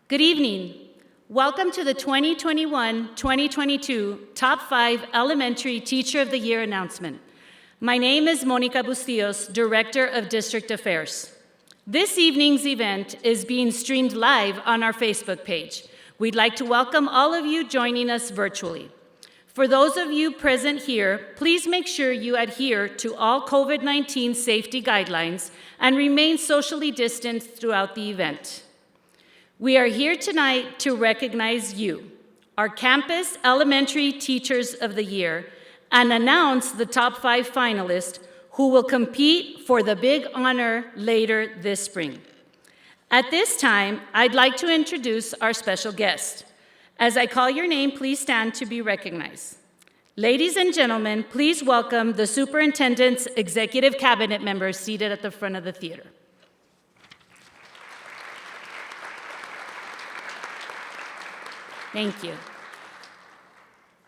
Good evening. Welcome to the 2021-2022 Top 5 Elementary Teacher of the Year announcement. My name is Monica Bustillos, Director of District Affairs. This evening's event is being streamed live on our Facebook page. We'd like to welcome all of you joining us virtually. For those of you present here, please make sure you adhere to all COVID-19 safety guidelines and remain socially distanced throughout the event. We are here tonight to recognize you, our campus elementary teachers of the year, and announce the top 5 finalists who will compete for the big honor later this spring. At this time, I'd like to introduce our special guest. As I call your name, please stand to be recognized. Ladies and gentlemen, please welcome the Superintendent's Executive Cabinet members seated at the front of the theater. Thank you.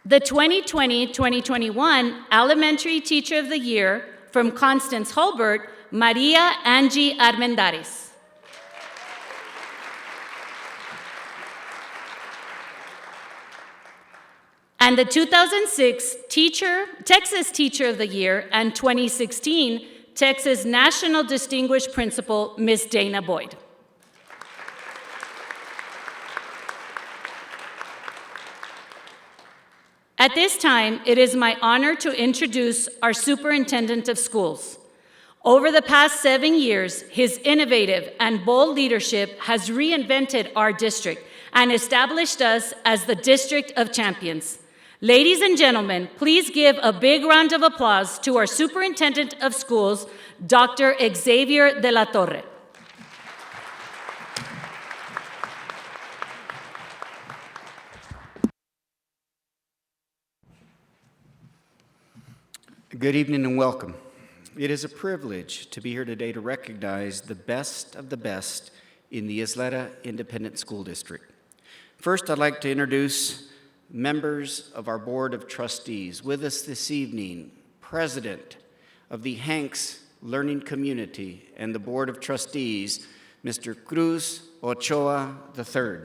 The 2020-2021 Elementary Teacher of the Year from Constance Hulbert, Maria Angie Armendares. And the 2006 Texas Teacher of the Year and 2016 Texas National Distinguished Principal, Ms. Dana Boyd. At this time, it is my honor to introduce our Superintendent of Schools. Over the past 7 years, his innovative and bold leadership has reinvented our district and established us as the District of Champions. Ladies and gentlemen, please give a big round of applause to our Superintendent of Schools, Dr. Xavier de la Torre. Good evening and welcome. It is a privilege to be here today to recognize the best of the best in the Ysleta Independent School District. First, I'd like to introduce members of our Board of Trustees. With us this evening, President of the Hanks Learning Community and the Board of Trustees, Mr. Cruz Ochoa III.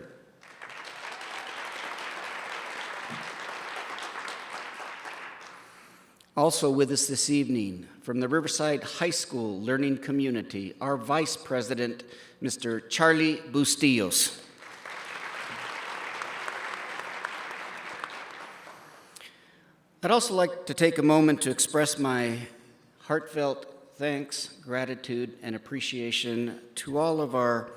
Also with us this evening, from the Riverside High School Learning Community, our Vice President, Mr. Charlie Bustillos. I'd also like to take a moment to express my heartfelt thanks, gratitude, and appreciation to all of our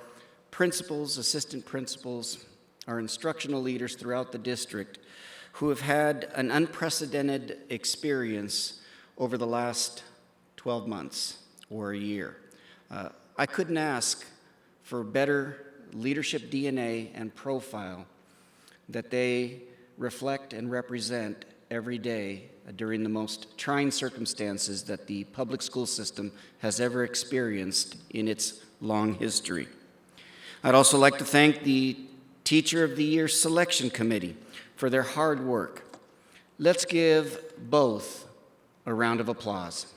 principals, assistant principals, our instructional leaders throughout the district who have had an unprecedented experience over the last 12 months or a year. I couldn't ask for better leadership DNA and profile that they reflect and represent every day during the most trying circumstances that the public school system has ever experienced in its long history. I'd also like to thank the Teacher of the Year Selection Committee for their hard work. Let's give both a round of applause.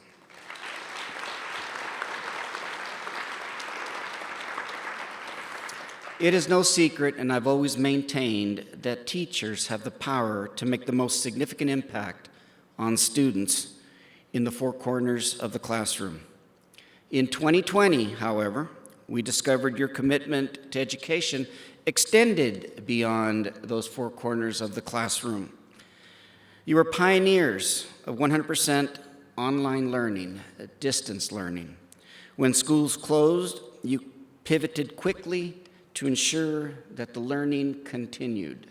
It is no secret, and I've always maintained, that teachers have the power to make the most significant impact on students in the four corners of the classroom. In 2020, however, we discovered your commitment to education extended beyond those four corners of the classroom. You were pioneers of 100% online learning, distance learning. When schools closed, you pivoted quickly to ensure that the learning continued.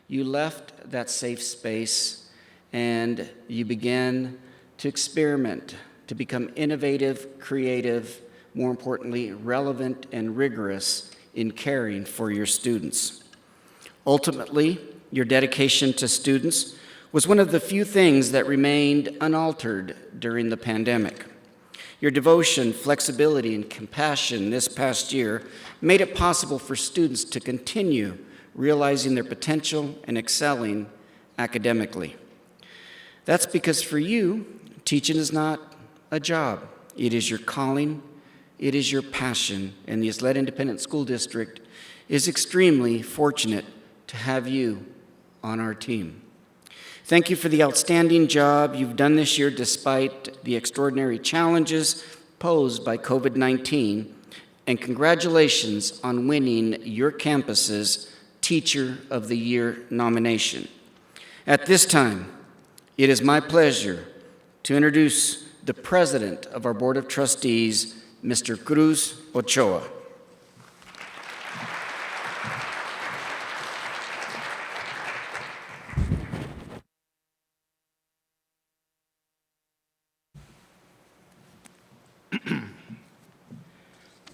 You left that safe space and you began to experiment, to become innovative, creative, more importantly, relevant and rigorous in caring for your students. Ultimately, your dedication to students was one of the few things that remained unaltered during the pandemic. Your devotion, flexibility, and compassion this past year made it possible for students to continue realizing their potential and excelling academically. That's because for you, teaching is not a job. It is your calling, it is your passion, and the Ysleta Independent School District is extremely fortunate to have you on our team. Thank you for the outstanding job you've done this year despite the extraordinary challenges posed by COVID-19, and congratulations on winning your campus's Teacher of the Year nomination. At this time, it is my pleasure to introduce the President of our Board of Trustees, Mr. Cruz Ochoa.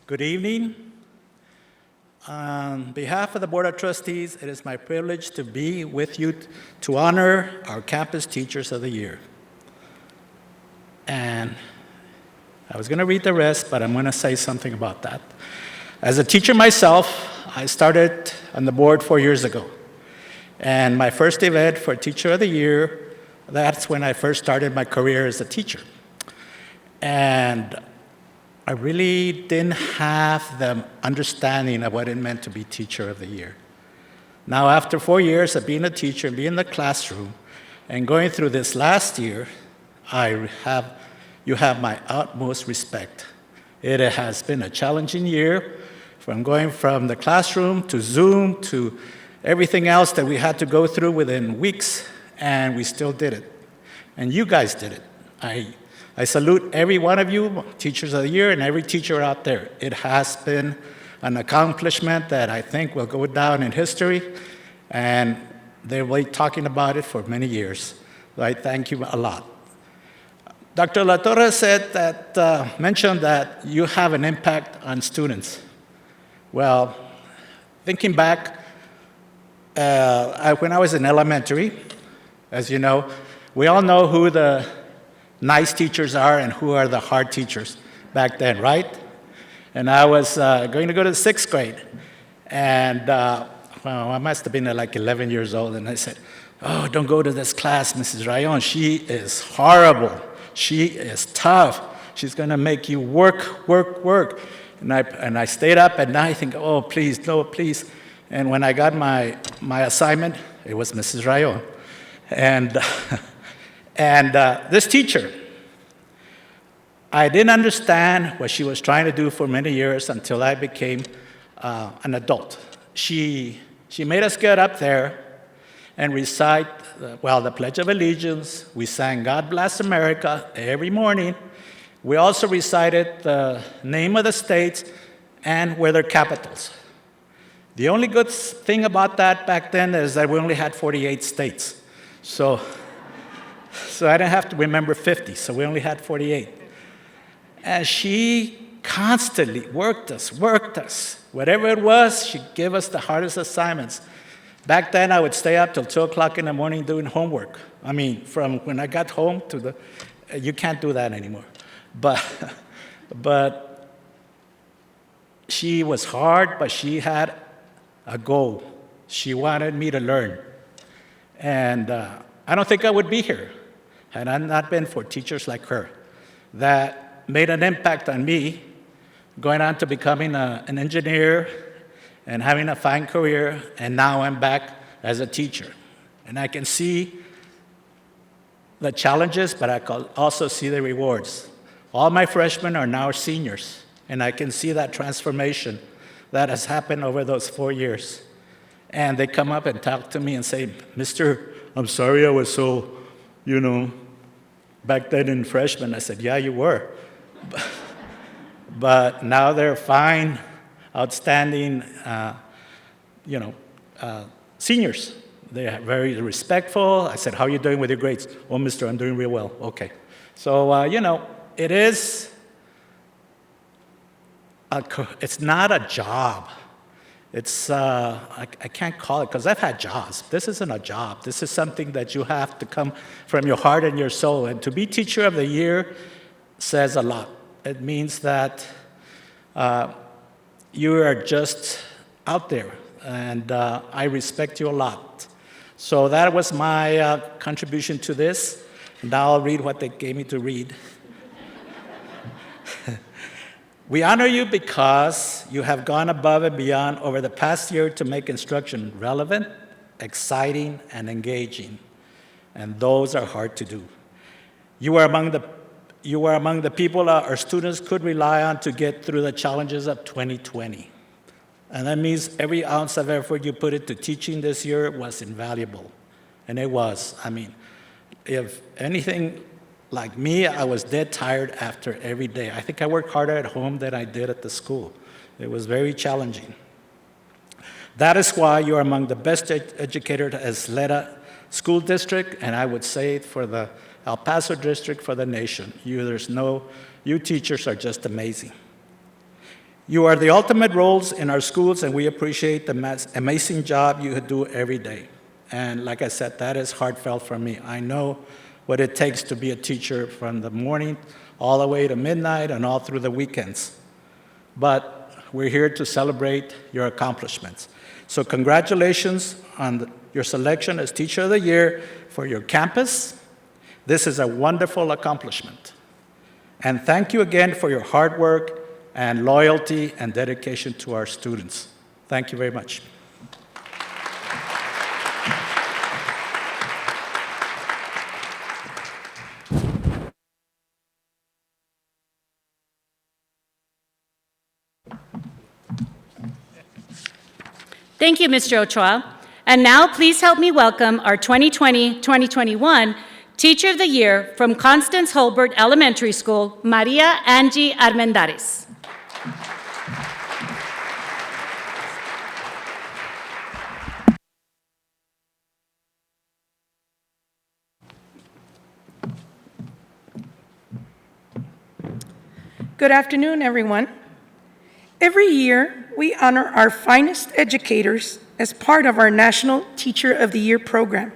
Good evening. On behalf of the Board of Trustees, it is my privilege to be with you to honor our Campus Teachers of the Year. And I was going to read the rest, but I'm going to say something about that. As a teacher myself, I started on the board 4 years ago. And my first event for Teacher of the Year, that's when I first started my career as a teacher. And I really didn't have the understanding of what it meant to be Teacher of the Year. Now, after 4 years of being a teacher and being in the classroom and going through this last year, you have my utmost respect. It has been a challenging year, from going from the classroom to Zoom to everything else that we had to go through within weeks, and we still did it. And you guys did it. I salute every one of you, Teachers of the Year, and every teacher out there. It has been an accomplishment that I think will go down in history, and they will be talking about it for many years. So I thank you a lot. Dr. La Torre said that, mentioned that you have an impact on students. Well, thinking back, when I was in elementary, as you know, we all know who the nice teachers are and who are the hard teachers back then, right? And I was going to go to the 6th grade, and well, I must have been like 11 years old, and I said, "Oh, don't go to this class, Mrs. Rayon. She is horrible. She is tough. She's going to make you work, work, work." And I stayed up at night thinking, "Oh, please, no, please." And when I got my assignment, it was Mrs. Rayon. And this teacher, I didn't understand what she was trying to do for many years until I became an adult. She made us get up there and recite, the Pledge of Allegiance. We sang God Bless America every morning. We also recited the name of the states and where their capitals. The only good thing about that back then is that we only had 48 states. So I didn't have to remember 50, so we only had 48. And she constantly worked us. Whatever it was, she'd give us the hardest assignments. Back then, I would stay up till 2 o'clock in the morning doing homework. I mean, from when I got home to you can't do that anymore. But she was hard, but she had a goal. She wanted me to learn. And I don't think I would be here had it not been for teachers like her that made an impact on me, going on to becoming an engineer and having a fine career, and now I'm back as a teacher. And I can see the challenges, but I can also see the rewards. All my freshmen are now seniors, and I can see that transformation that has happened over those 4 years. And they come up and talk to me and say, "Mister, I'm sorry I was so, back then in freshman." I said, "Yeah, you were." But now they're fine, outstanding, seniors. They're very respectful. I said, "How are you doing with your grades?" "Oh, mister, I'm doing real well." Okay. So, it is, it's not a job. It's, I can't call it, because I've had jobs. This isn't a job. This is something that you have to come from your heart and your soul. And to be Teacher of the Year says a lot. It means that you are just out there, and I respect you a lot. So that was my contribution to this. Now I'll read what they gave me to read. We honor you because you have gone above and beyond over the past year to make instruction relevant, exciting, and engaging. And those are hard to do. You are among the people our students could rely on to get through the challenges of 2020. And that means every ounce of effort you put into teaching this year was invaluable. And it was. I mean, if anything like me, I was dead tired after every day. I think I worked harder at home than I did at the school. It was very challenging. That is why you are among the best educators that has led a school district, and I would say for the El Paso district, for the nation. You teachers are just amazing. You are the ultimate roles in our schools, and we appreciate the amazing job you do every day. And like I said, that is heartfelt for me. I know what it takes to be a teacher from the morning all the way to midnight and all through the weekends. But we're here to celebrate your accomplishments. So congratulations on your selection as Teacher of the Year for your campus. This is a wonderful accomplishment. And thank you again for your hard work and loyalty and dedication to our students. Thank you very much. Thank you, Mr. Ochoa. And now please help me welcome our 2020-2021 Teacher of the Year from Constance Hulbert Elementary School, Maria Angie Armendares. Good afternoon, everyone. Every year, we honor our finest educators as part of our National Teacher of the Year program,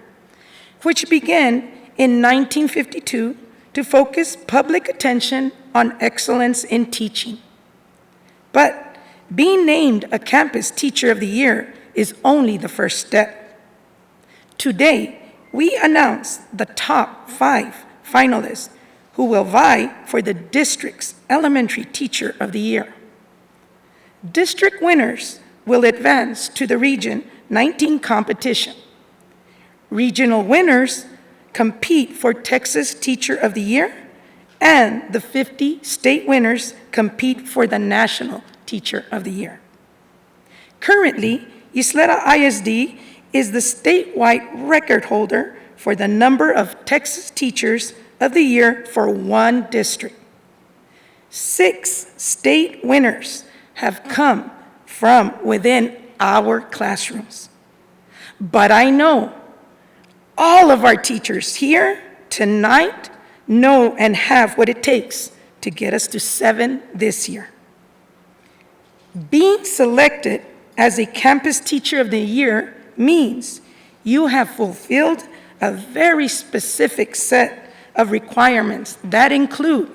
which began in 1952 to focus public attention on excellence in teaching. But being named a Campus Teacher of the Year is only the first step. Today, we announce the top 5 finalists who will vie for the district's Elementary Teacher of the Year. District winners will advance to the Region 19 competition. Regional winners compete for Texas Teacher of the Year, and the 50 state winners compete for the National Teacher of the Year. Currently, Ysleta ISD is the statewide record holder for the number of Texas Teachers of the Year for one district. 6 state winners have come from within our classrooms. But I know all of our teachers here tonight know and have what it takes to get us to 7 this year. Being selected as a Campus Teacher of the Year means you have fulfilled a very specific set of requirements that include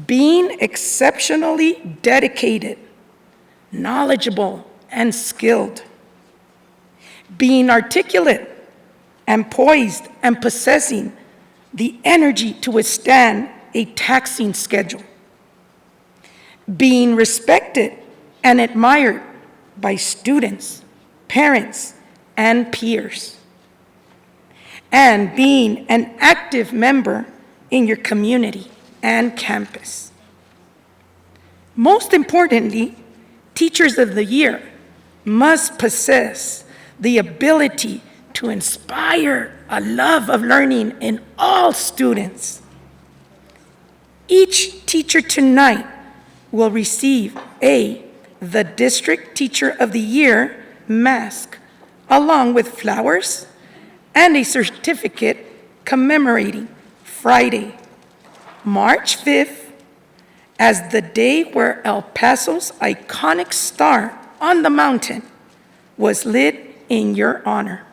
being exceptionally dedicated, knowledgeable, and skilled, being articulate and poised and possessing the energy to withstand a taxing schedule, being respected and admired by students, parents, and peers, and being an active member in your community and campus. Most importantly, Teachers of the Year must possess the ability to inspire a love of learning in all students. Each teacher tonight will receive the District Teacher of the Year mask, along with flowers and a certificate commemorating Friday, March 5th, as the day where El Paso's iconic star on the mountain was lit in your honor.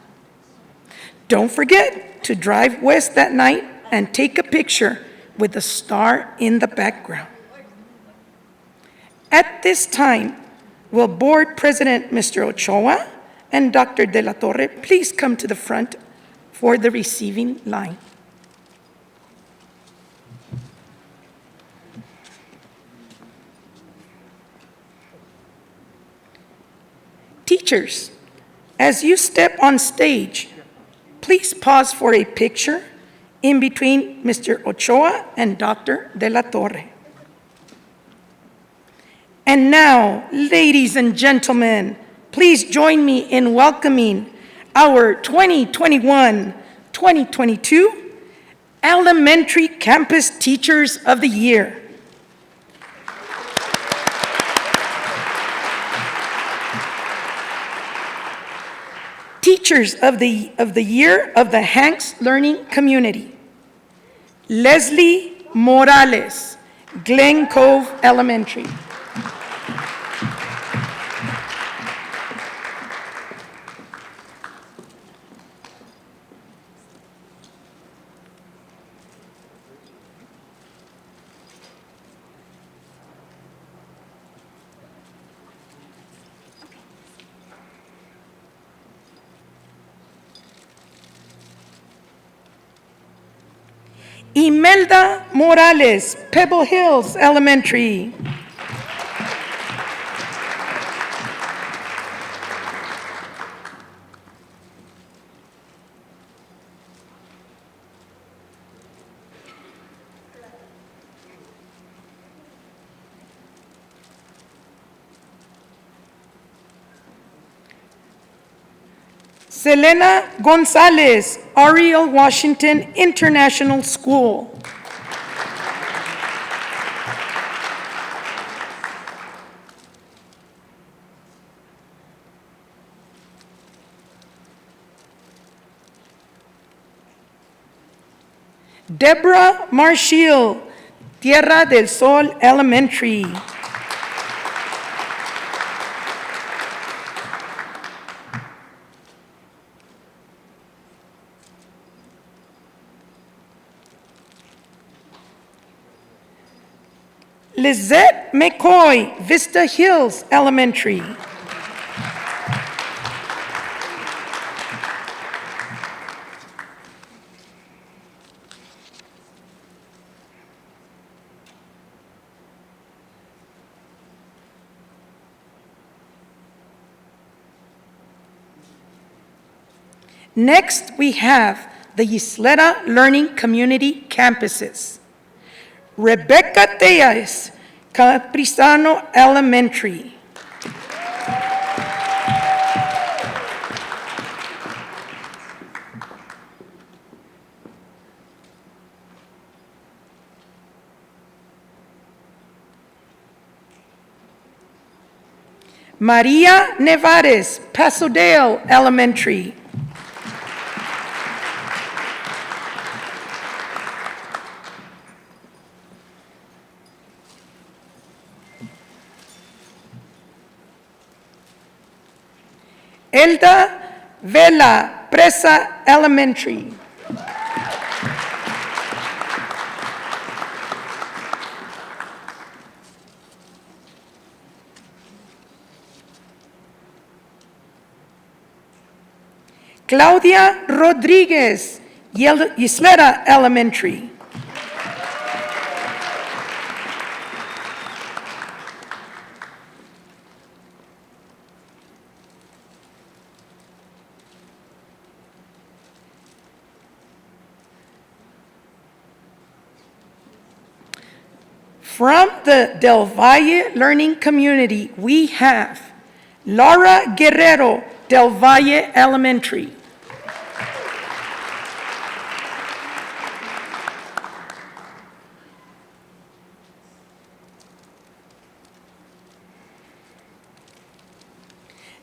Don't forget to drive west that night and take a picture with the star in the background. At this time, will Board President Mr. Ochoa and Dr. De La Torre please come to the front for the receiving line? Teachers, as you step on stage, please pause for a picture in between Mr. Ochoa and Dr. De La Torre. And now, ladies and gentlemen, please join me in welcoming our 2021-2022 Elementary Campus Teachers of the Year. Teachers of the Year of the Hanks Learning Community. Leslie Morales, Glen Cove Elementary. Imelda Morales, Pebble Hills Elementary. Selena Gonzalez, Ariel Washington International School. Deborah Marshall, Tierra del Sol Elementary. Lizette McCoy, Vista Hills Elementary. Next, we have the Ysleta Learning Community Campuses. Rebecca Tejas, Caprisano Elementary. Maria Nevares, Pasadale Elementary. Elda Vela, Presa Elementary. Claudia Rodriguez, Ysleta Elementary. From the Del Valle Learning Community, we have Laura Guerrero, Del Valle Elementary.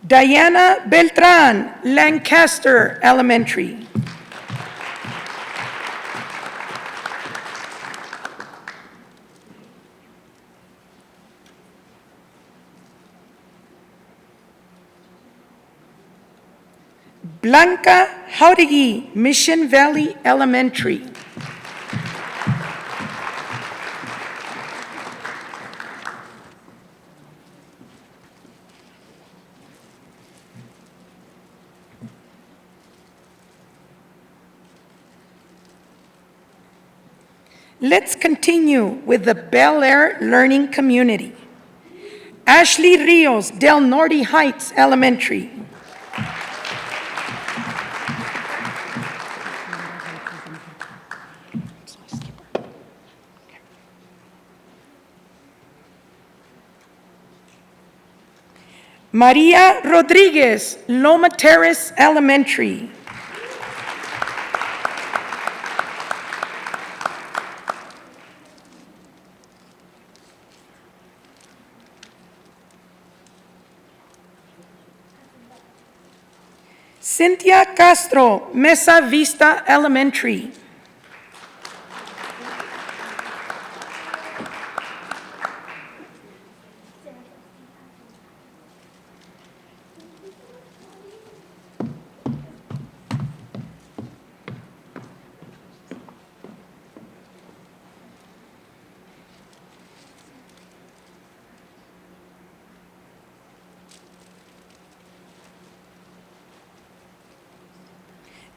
Diana Beltran, Lancaster Elementary. Blanca Jauregui, Mission Valley Elementary. Let's continue with the Bel Air Learning Community. Ashley Rios, Del Norte Heights Elementary. Maria Rodriguez, Loma Terrace Elementary. Cynthia Castro, Mesa Vista Elementary.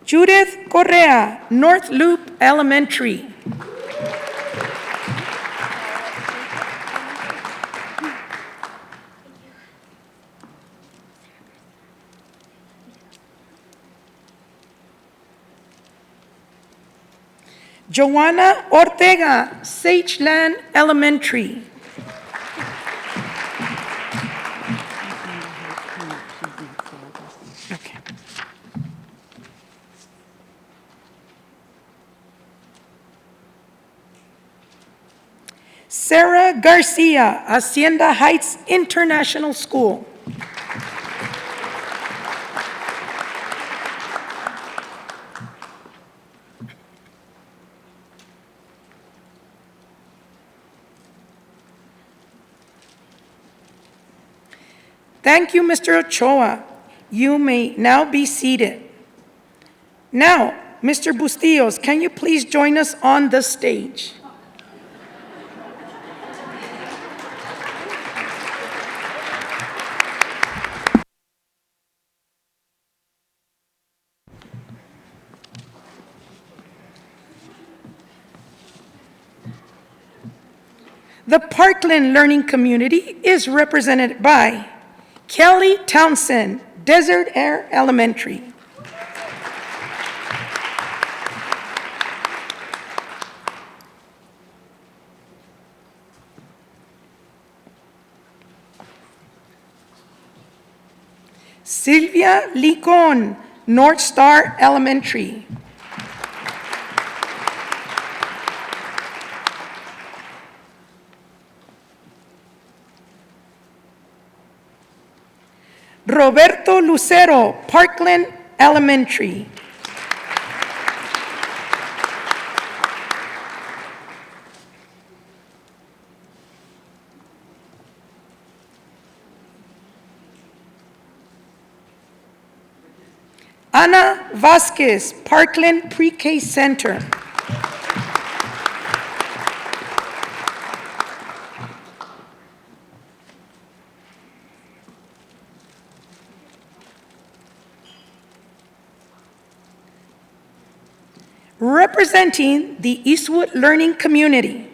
Judith Correa, North Loop Elementary. Joanna Ortega, Sageland Elementary. Okay. Sarah Garcia, Hacienda Heights International School. Thank you, Mr. Ochoa. You may now be seated. Now, Mr. Bustillos, can you please join us on the stage? The Parkland Learning Community is represented by Kelly Townsend, Desert Air Elementary. Sylvia Licon, North Star Elementary. Roberto Lucero, Parkland Elementary. Ana Vasquez, Parkland Pre-K Center. Representing the Eastwood Learning Community,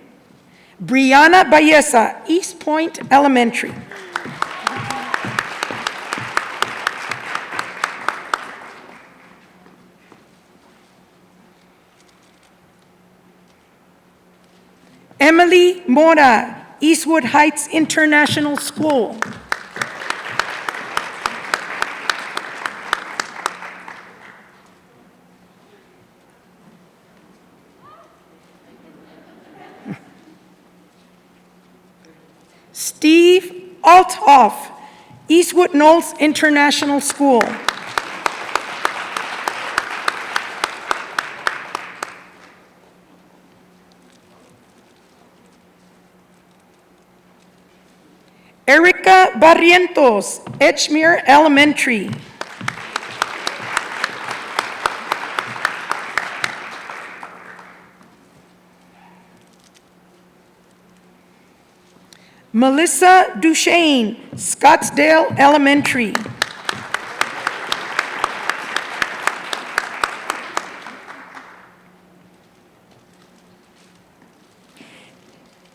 Brianna Baeza, East Point Elementary. Emily Mora, Eastwood Heights International School. Steve Althoff, Eastwood Knolls International School. Erica Barrientos, Edgemere Elementary. Melissa Duchesne, Scottsdale Elementary.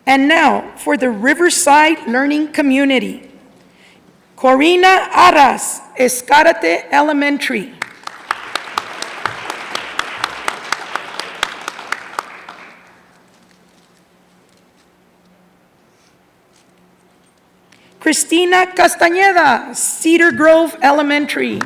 And now for the Riverside Learning Community. Corina Aras, Escarate Elementary. Cristina Castañeda, Cedar Grove Elementary.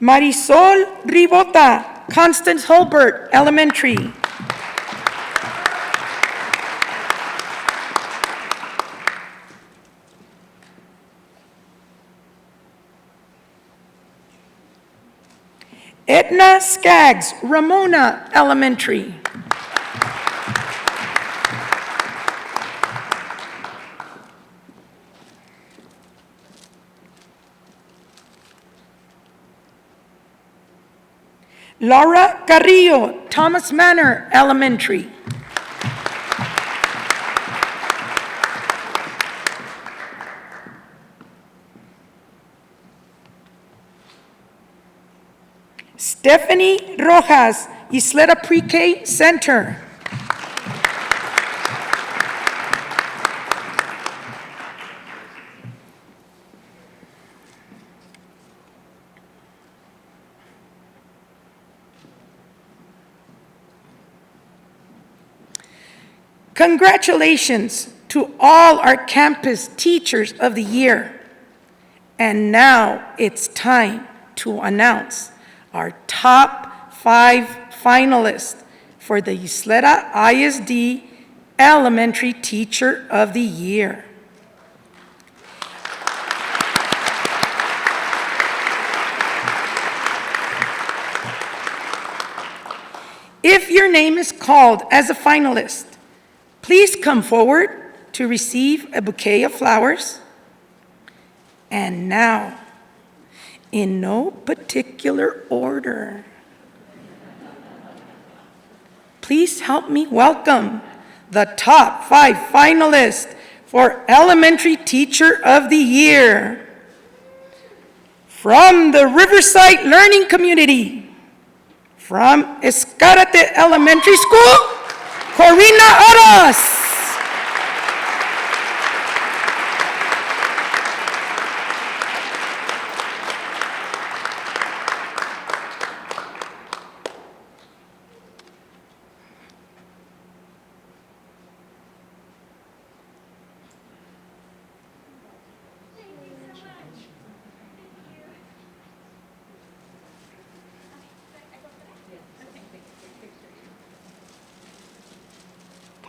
Marisol Ribota, Constance Hulbert Elementary. Edna Skaggs, Ramona Elementary. Laura Carrillo, Thomas Manor Elementary. Stephanie Rojas, Isleta Pre-K Center. Congratulations to all our campus teachers of the year. And now it's time to announce our top 5 finalists for the Isleta ISD Elementary Teacher of the Year. If your name is called as a finalist, please come forward to receive a bouquet of flowers. And now, in no particular order, please help me welcome the top 5 finalists for Elementary Teacher of the Year. From the Riverside Learning Community, from Escarate Elementary School, Corina Aras.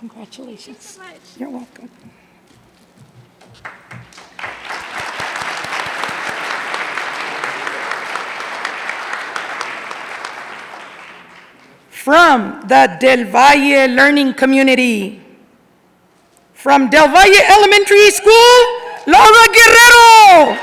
Congratulations. Thanks so much. You're welcome. From the Del Valle Learning Community, from Del Valle Elementary School, Laura Guerrero.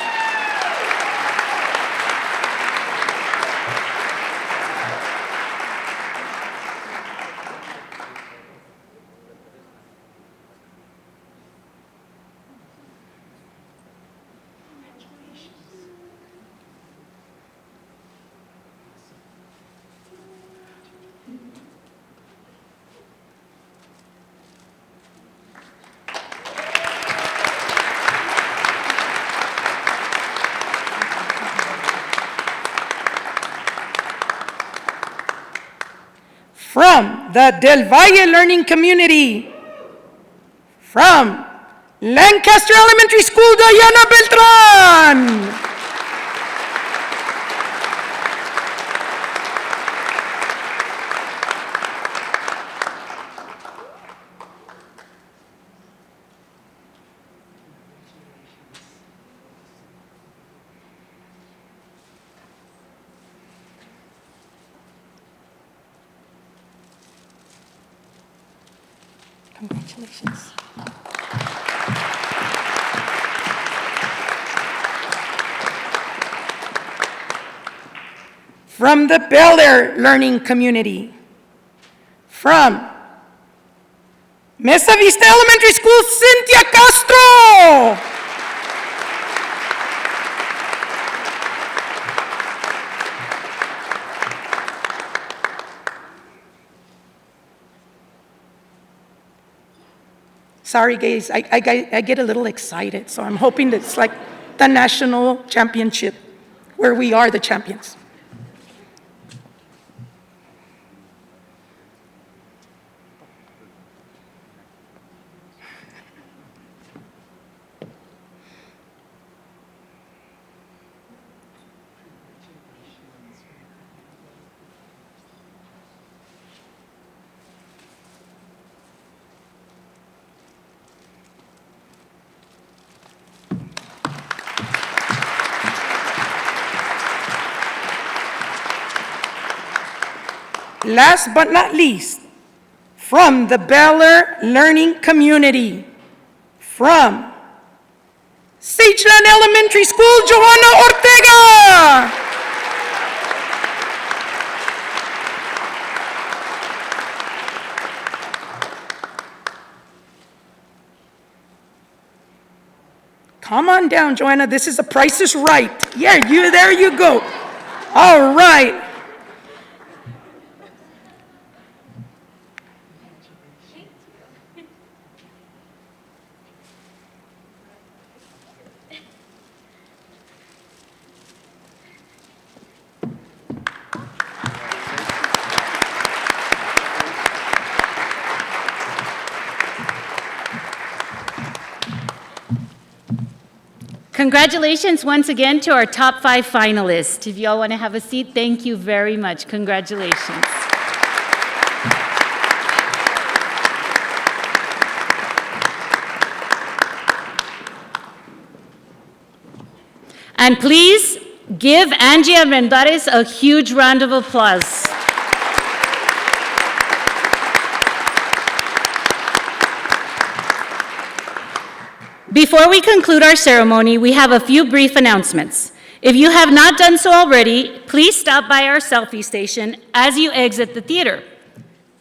From the Del Valle Learning Community, from Lancaster Elementary School, Diana Beltran. Congratulations. From the Bel Air Learning Community, from Mesa Vista Elementary School, Cynthia Castro. Sorry, guys, I get a little excited, so I'm hoping that it's like the national championship, where we are the champions. Last but not least, from the Bel Air Learning Community, from Sageland Elementary School, Johanna Ortega. Come on down, Joanna. This is The Price is Right. Yeah, there you go. All right. Congratulations once again to our top 5 finalists. If you all want to have a seat, thank you very much. Congratulations. And please give Angie Armendariz a huge round of applause. Before we conclude our ceremony, we have a few brief announcements. If you have not done so already, please stop by our selfie station as you exit the theater.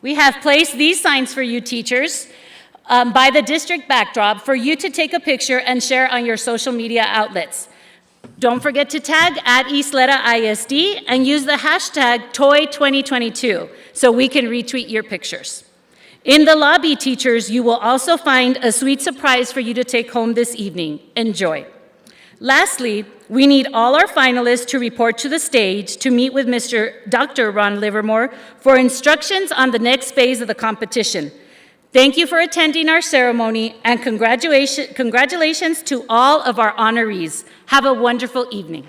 We have placed these signs for you teachers by the district backdrop for you to take a picture and share on your social media outlets. Don't forget to tag at Isleta YISD and use the hashtag TOY2022 so we can retweet your pictures. In the lobby, teachers, you will also find a sweet surprise for you to take home this evening. Enjoy. Lastly, we need all our finalists to report to the stage to meet with Dr. Ron Livermore for instructions on the next phase of the competition. Thank you for attending our ceremony, and congratulations to all of our honorees. Have a wonderful evening.